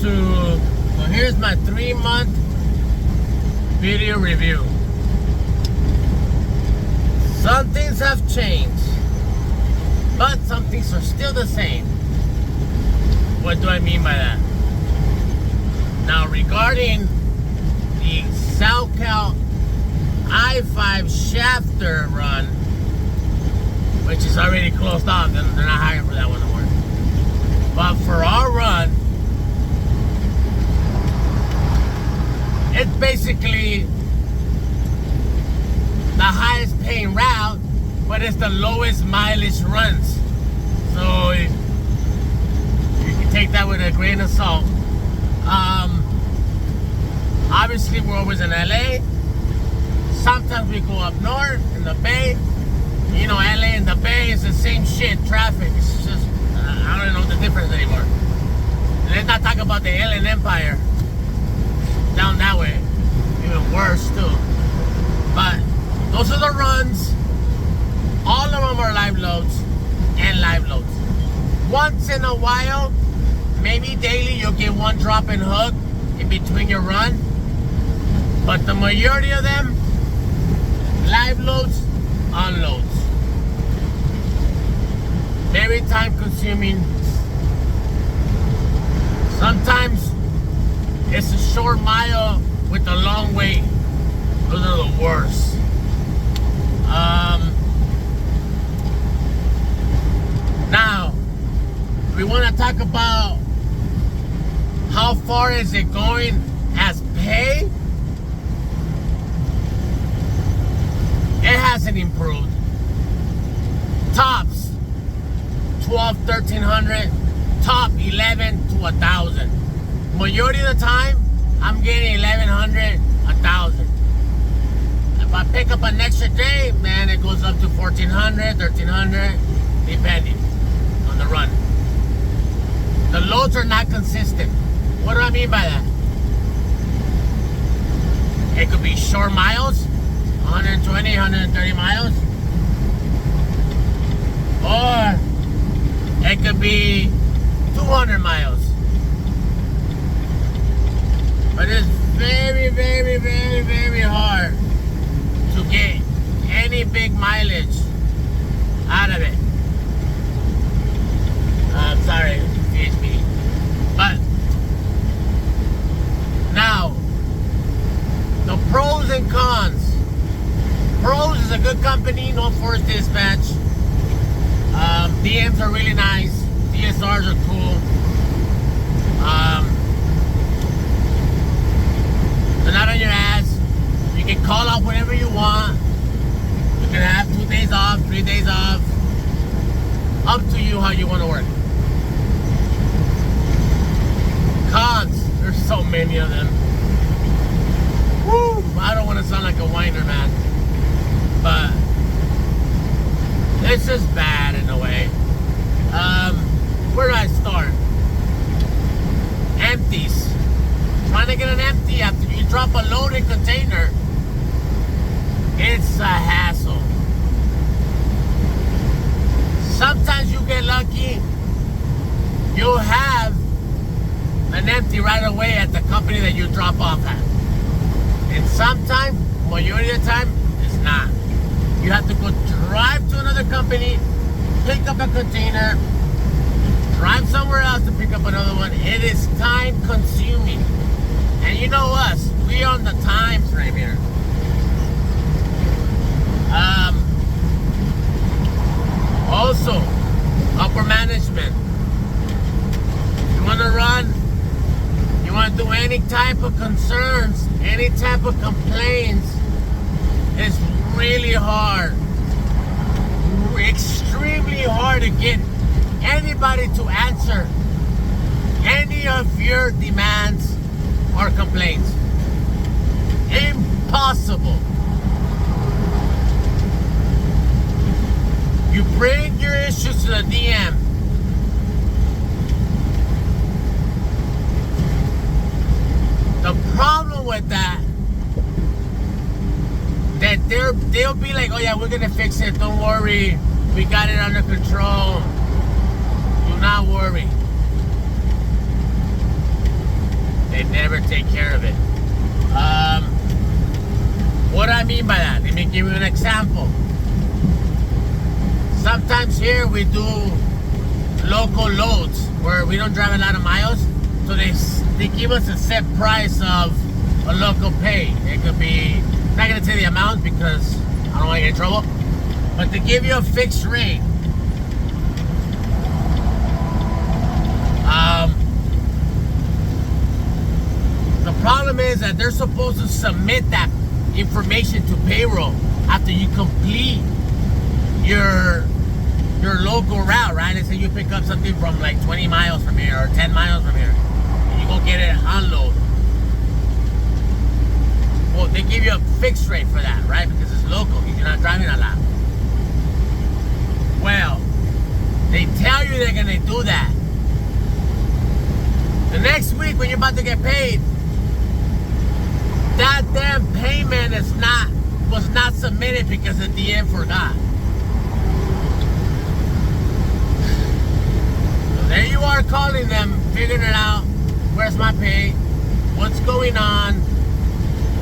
So here's my 3-month video review. Some things have changed, but some things are still the same. What do I mean by that? Now, regarding the S.Cal I-5 Shafter run, which is already closed off, they're not hiring for that one anymore. But for our run, it's basically the highest paying route, but it's the lowest mileage runs. So you can take that with a grain of salt. Obviously, we're always in LA. Sometimes we go up north in the Bay. You know, LA and the Bay is the same shit. Traffic. It's just, I don't know the difference anymore. And let's not talk about the Alien Empire down that way. Even worse, too. But those are the runs. All of them are live loads and live loads. Once in a while, maybe daily, you'll get one drop and hook in between your run. But the majority of them, live loads, unloads. Very time consuming. Sometimes it's a short mile with a long wait. Those are the worst. Now, we want to talk about how far is it going as pay. It hasn't improved. Tops 12, 1300, top 11 to 1,000. Majority of the time, I'm getting 1,100, 1,000. If I pick up an extra day, man, it goes up to 1,400, 1,300, depending on the run. The loads are not consistent. What do I mean by that? It could be short miles, 120, 130 miles. Or it could be 200 miles. But it's very, very, very, very hard to get any big mileage out of it. I'm sorry, PHP. But now, the pros and cons. Pros is a good company, no force dispatch. DMs are really nice. DSRs are cool. They're not on your ass. You can call off whenever you want. You can have 2 days off, 3 days off. Up to you how you want to work. Cons, there's so many of them. Woo! I don't want to sound like a whiner, man. But it's just bad in a way. Where do I start? Empties. Trying to get an empty after you drop a loaded container, it's a hassle. Sometimes you get lucky, you'll have an empty right away at the company that you drop off at. And sometimes, majority of the time, it's not. You have to go drive to another company, pick up a container, drive somewhere else to pick up another one. It is time consuming. And you know us, we on the time frame here. Also, upper management. You want to run, you want to do any type of concerns, any type of complaints, it's really hard. Extremely hard to get anybody to answer any of your demands or complaints. Impossible. You bring your issues to the DM. The problem with that they'll be like, oh yeah, we're gonna fix it, don't worry, we got it under control, do not worry. never take care of it. What I mean by that, let me give you an example. Sometimes here we do local loads where we don't drive a lot of miles, so they give us a set price of a local pay. It could be, I'm not gonna tell you the amount because I don't want to get in trouble, but they give you a fixed rate. The problem is that they're supposed to submit that information to payroll after you complete your local route, right? Let's say you pick up something from like 20 miles from here or 10 miles from here, and you go get it unload. Well, they give you a fixed rate for that, right? Because it's local, you're not driving a lot. Well, they tell you they're gonna do that. The next week when you're about to get paid, that damn payment was not submitted because the DM forgot. So there you are calling them, figuring it out. Where's my pay? What's going on?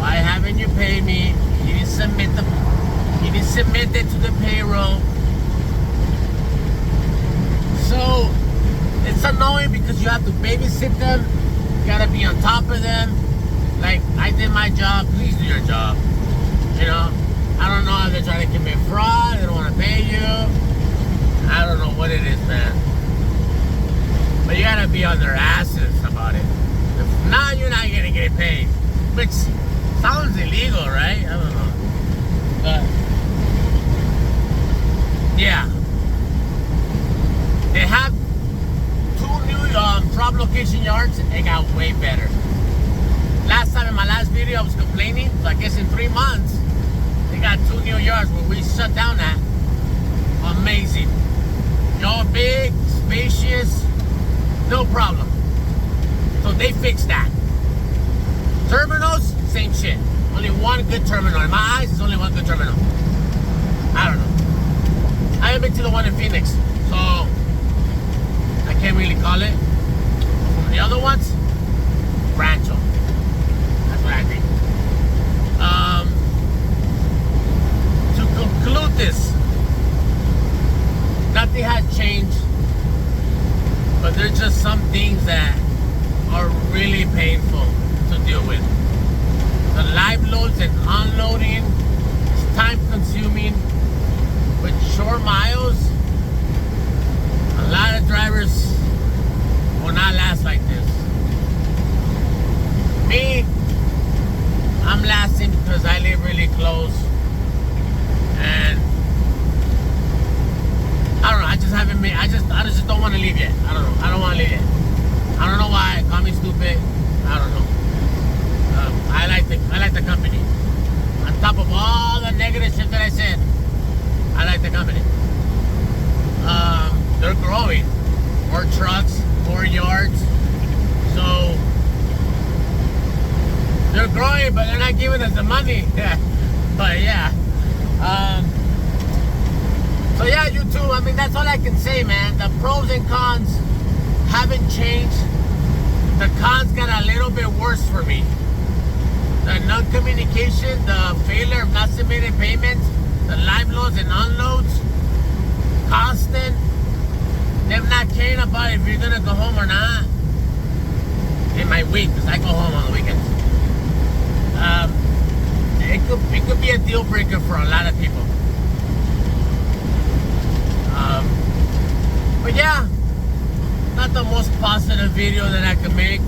Why haven't you paid me? You didn't submit it to the payroll. So it's annoying because you have to babysit them. You gotta be on top of them. Like, I did my job, please do your job. You know, I don't know if they're trying to commit fraud, they don't want to pay you. I don't know what it is, man. But you gotta be on their asses about it. If not, you're not gonna get paid. Which sounds illegal, right? I don't know. But, yeah. They have 2 new drop location yards. It got way better. Last time in my last video I was complaining, so I guess in 3 months they got 2 new yards where we shut down at. Amazing. Y'all big, spacious, no problem. So they fixed that. Terminals, same shit. Only one good terminal. In my eyes, there's only one good terminal. I don't know. I haven't been to the one in Phoenix, so I can't really call it. From the other ones, Rancho. What I think. To conclude this, nothing has changed, but there's just some things that are really painful to deal with. The live loads and unloading is time consuming. With short miles, a lot of drivers will not last like this. Me, I'm lasting because I live really close, and I don't know. I just haven't made. I just don't want to leave yet. I don't know. I don't want to leave yet. I don't know why. Call me stupid. I don't know. I like the company. On top of all the negative shit that I said, I like the company. They're growing. More trucks, more yards. So they're growing, but they're not giving us the money. But yeah. So yeah, YouTube, I mean, that's all I can say, man. The pros and cons haven't changed. The cons got a little bit worse for me. The non-communication, the failure of not submitting payments, the live loads and unloads, constant, them not caring about if you're gonna go home or not. In my week, because I go home on the weekends. It could be a deal breaker for a lot of people. But yeah, not the most positive video that I could make.